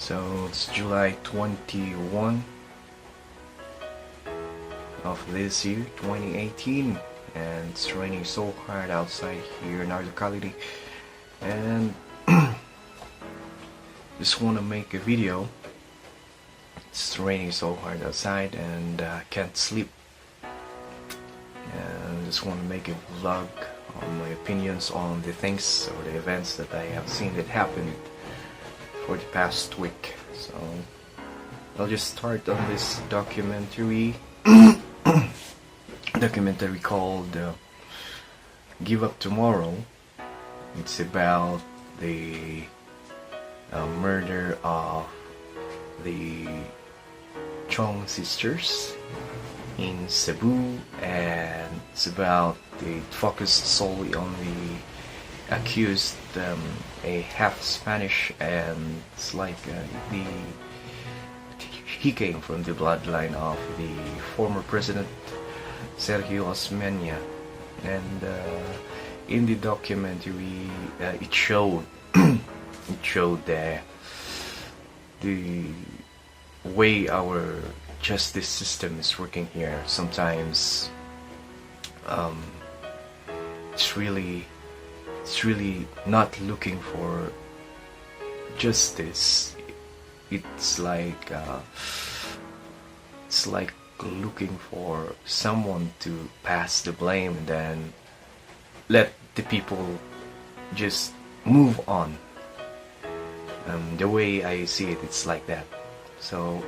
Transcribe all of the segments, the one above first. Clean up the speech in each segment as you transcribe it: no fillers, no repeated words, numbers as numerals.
So it's July 21 of this year, 2018, and it's raining so hard outside here in our locality, and just want to make a video. It's raining so hard outside and I can't sleep, and just want to make a vlog on my opinions on the things or the events that I have seen that happened for the past week. So I'll just start on this documentary called Give Up Tomorrow. It's about the murder of the Chong sisters in Cebu, and it's about the focused solely on the accused, a half Spanish, and it's like he came from the bloodline of the former president Sergio Osmeña, and in the documentary it showed the way our justice system is working here. Sometimes it's really not looking for justice. It's like looking for someone to pass the blame and then let the people just move on. The way I see it, it's like that. So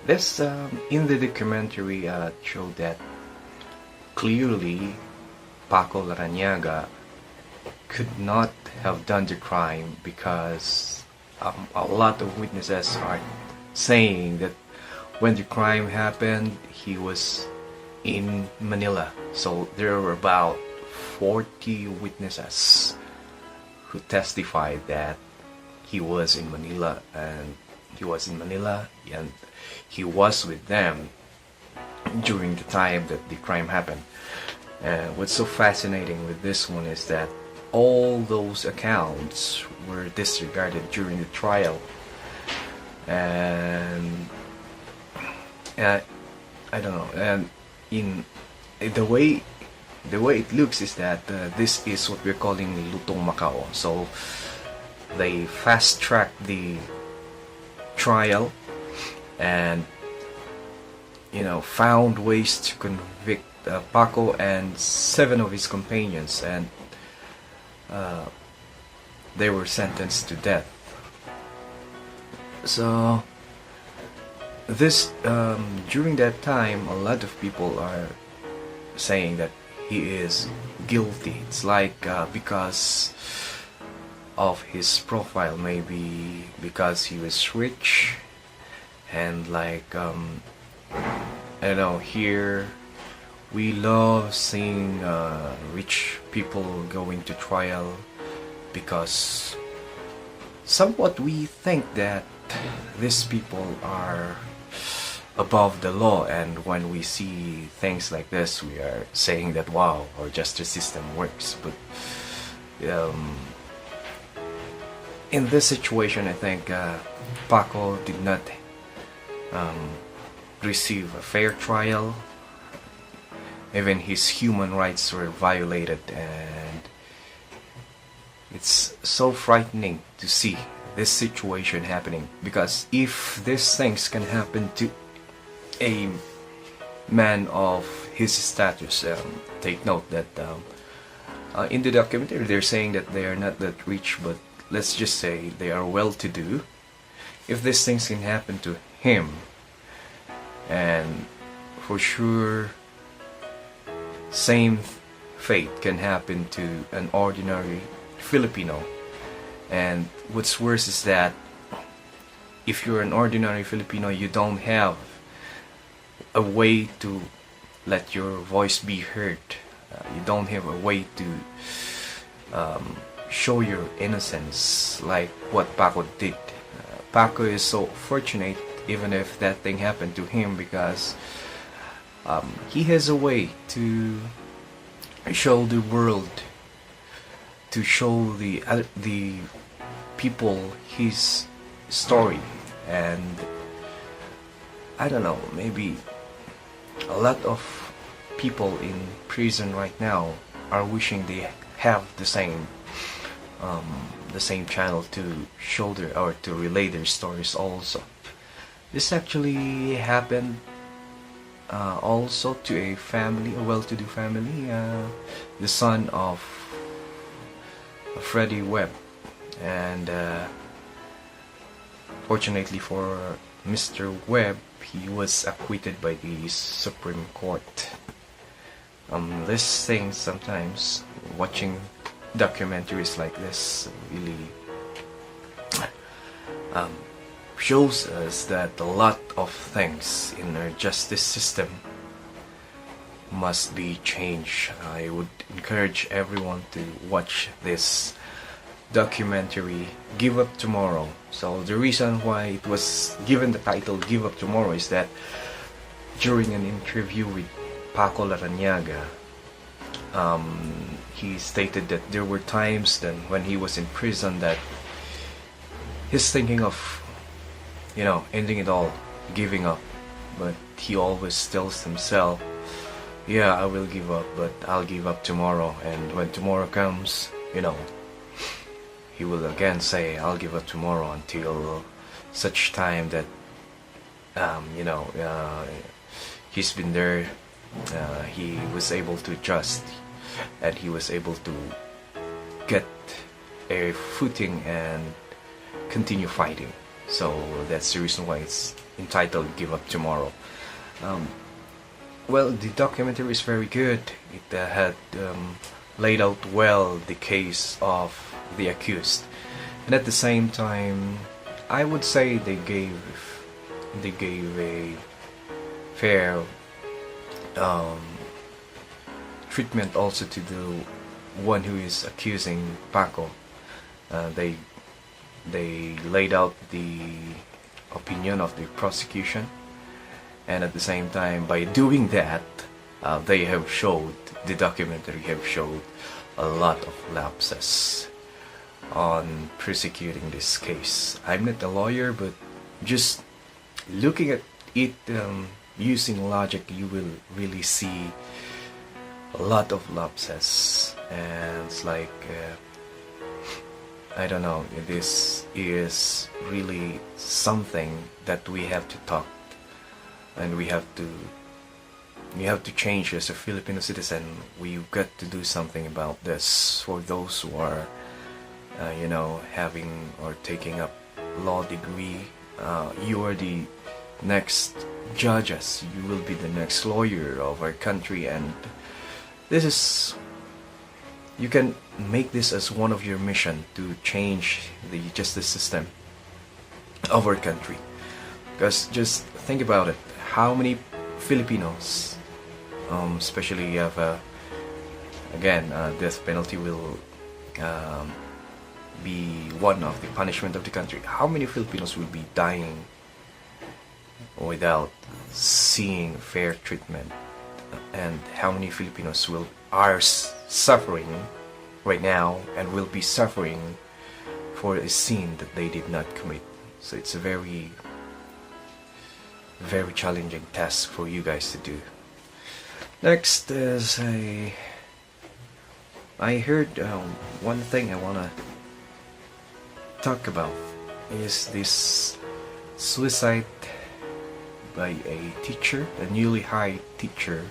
this in the documentary showed that clearly Paco Larrañaga could not have done the crime, because a lot of witnesses are saying that when the crime happened, he was in Manila. So there were about 40 witnesses who testified that he was in Manila, and he was with them during the time that the crime happened. And what's so fascinating with this one is that all those accounts were disregarded during the trial, and I don't know, and in the way it looks is that this is what we're calling Lutong Macao. So they fast-tracked the trial and found ways to convict Paco and 7 of his companions, and they were sentenced to death. So this during that time, a lot of people are saying that he is guilty. It's like because of his profile, maybe because he was rich, and like I don't know, here we love seeing rich people going to trial, because somewhat we think that these people are above the law, and when we see things like this, we are saying that wow, our justice system works. But in this situation, I think Paco did not receive a fair trial. Even his human rights were violated, and it's so frightening to see this situation happening, because if these things can happen to a man of his status, take note that in the documentary they're saying that they are not that rich, but let's just say they are well-to-do. If these things can happen to him, and for sure same fate can happen to an ordinary Filipino. And what's worse is that if you're an ordinary Filipino, you don't have a way to let your voice be heard. You don't have a way to show your innocence like what Paco did. Paco is so fortunate, even if that thing happened to him, because he has a way to show the world, to show the people his story, And I don't know, maybe a lot of people in prison right now are wishing they have um, the same channel to shoulder or to relay their stories also. This actually happened also to a family, a well-to-do family, the son of Freddie Webb, and fortunately for Mr. Webb, he was acquitted by the Supreme Court. This thing sometimes, watching documentaries like this really shows us that a lot of things in our justice system must be changed. I would encourage everyone to watch this documentary, Give Up Tomorrow. So the reason why it was given the title Give Up Tomorrow is that during an interview with Paco Larrañaga, he stated that there were times then when he was in prison that he's thinking of, ending it all, giving up, but he always tells himself, yeah, I will give up, but I'll give up tomorrow. And when tomorrow comes, he will again say, I'll give up tomorrow, until such time that he's been there, he was able to adjust, and he was able to get a footing and continue fighting. So that's the reason why it's entitled Give Up Tomorrow. Well, the documentary is very good. It had laid out well the case of the accused, and at the same time, I would say they gave a fair treatment also to the one who is accusing Paco. They laid out the opinion of the prosecution, and at the same time, by doing that, the documentary have showed a lot of lapses on prosecuting this case. I'm not a lawyer, but just looking at it using logic, you will really see a lot of lapses, and it's like I don't know, this is really something that we have to talk, and we have to change as a Filipino citizen. We've got to do something about this. For those who are having or taking up law degree, you are the next judges, you will be the next lawyer of our country, and you can make this as one of your mission to change the justice system of our country. Because just think about it, how many Filipinos, especially if death penalty will be one of the punishment of the country, how many Filipinos will be dying without seeing fair treatment, and how many Filipinos are suffering right now and will be suffering for a sin that they did not commit. So it's a very, very challenging task for you guys to do. Next is I heard one thing I wanna talk about is this suicide by a teacher, a newly hired teacher.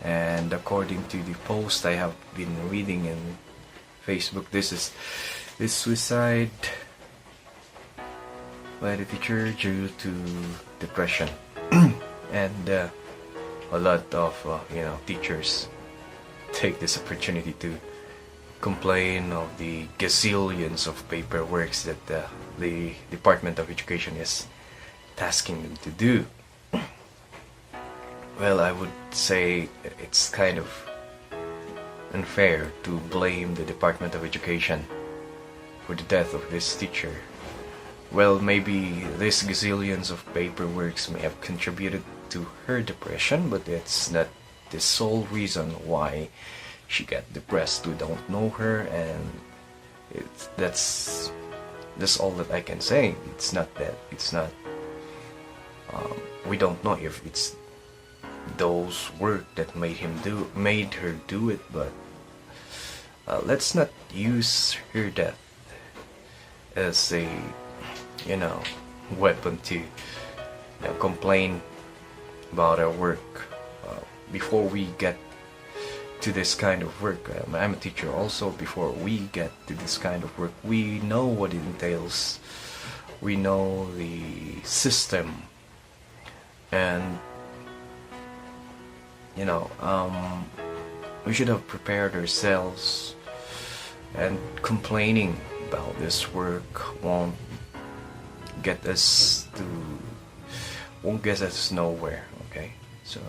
And according to the post I have been reading in Facebook, this suicide by the teacher due to depression. And a lot of teachers take this opportunity to complain of the gazillions of paperworks that the Department of Education is tasking them to do. Well, I would say it's kind of unfair to blame the Department of Education for the death of this teacher. Well, maybe these gazillions of paperworks may have contributed to her depression, but it's not the sole reason why she got depressed. We don't know her, and that's That's all that I can say. It's not that. It's not. We don't know if it's those work that made her do it, but let's not use her death as a, you know, weapon to complain about our work. Before we get to this kind of work, I'm a teacher also. Before we get to this kind of work, we know what it entails. We know the system, and we should have prepared ourselves. And complaining about this work won't get us nowhere. Okay, so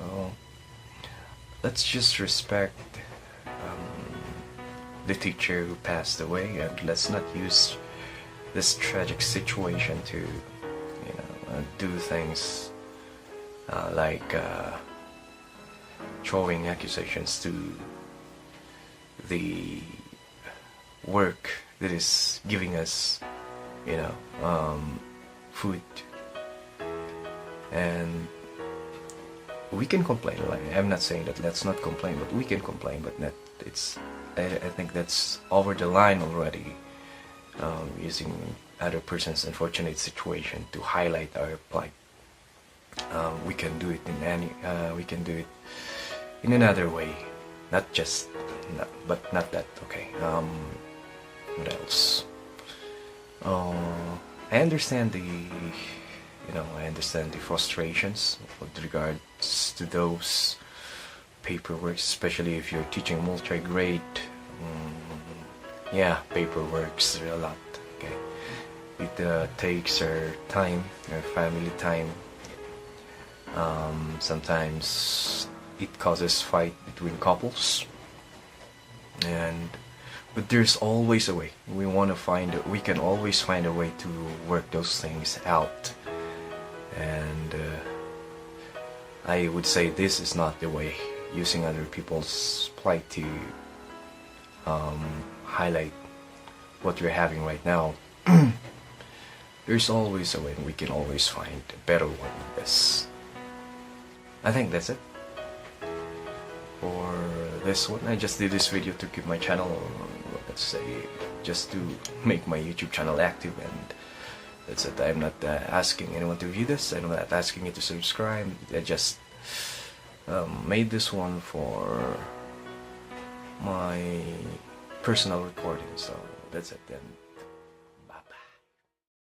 let's just respect the teacher who passed away, and let's not use this tragic situation to do things like throwing accusations to the work that is giving us food. And we can complain. Like, I'm not saying that let's not complain, but we can complain, but not, I think that's over the line already, using other person's unfortunate situation to highlight our plight. We can do it we can do it in another way, not not that. Okay. What else? I understand I understand the frustrations with regards to those paperwork, especially if you're teaching multi-grade. Yeah, paperwork's a lot. Okay, it takes our time, our family time. Sometimes it causes fight between couples, but there's always a way. We can always find a way to work those things out. And I would say this is not the way, using other people's plight to highlight what you're having right now. There's always a way, and we can always find a better one than this. I think that's it for this one. I just did this video to keep my channel, let's say, just to make my YouTube channel active, and that's it. I'm not asking anyone to view this. I'm not asking you to subscribe. I just made this one for my personal recording. So that's it then.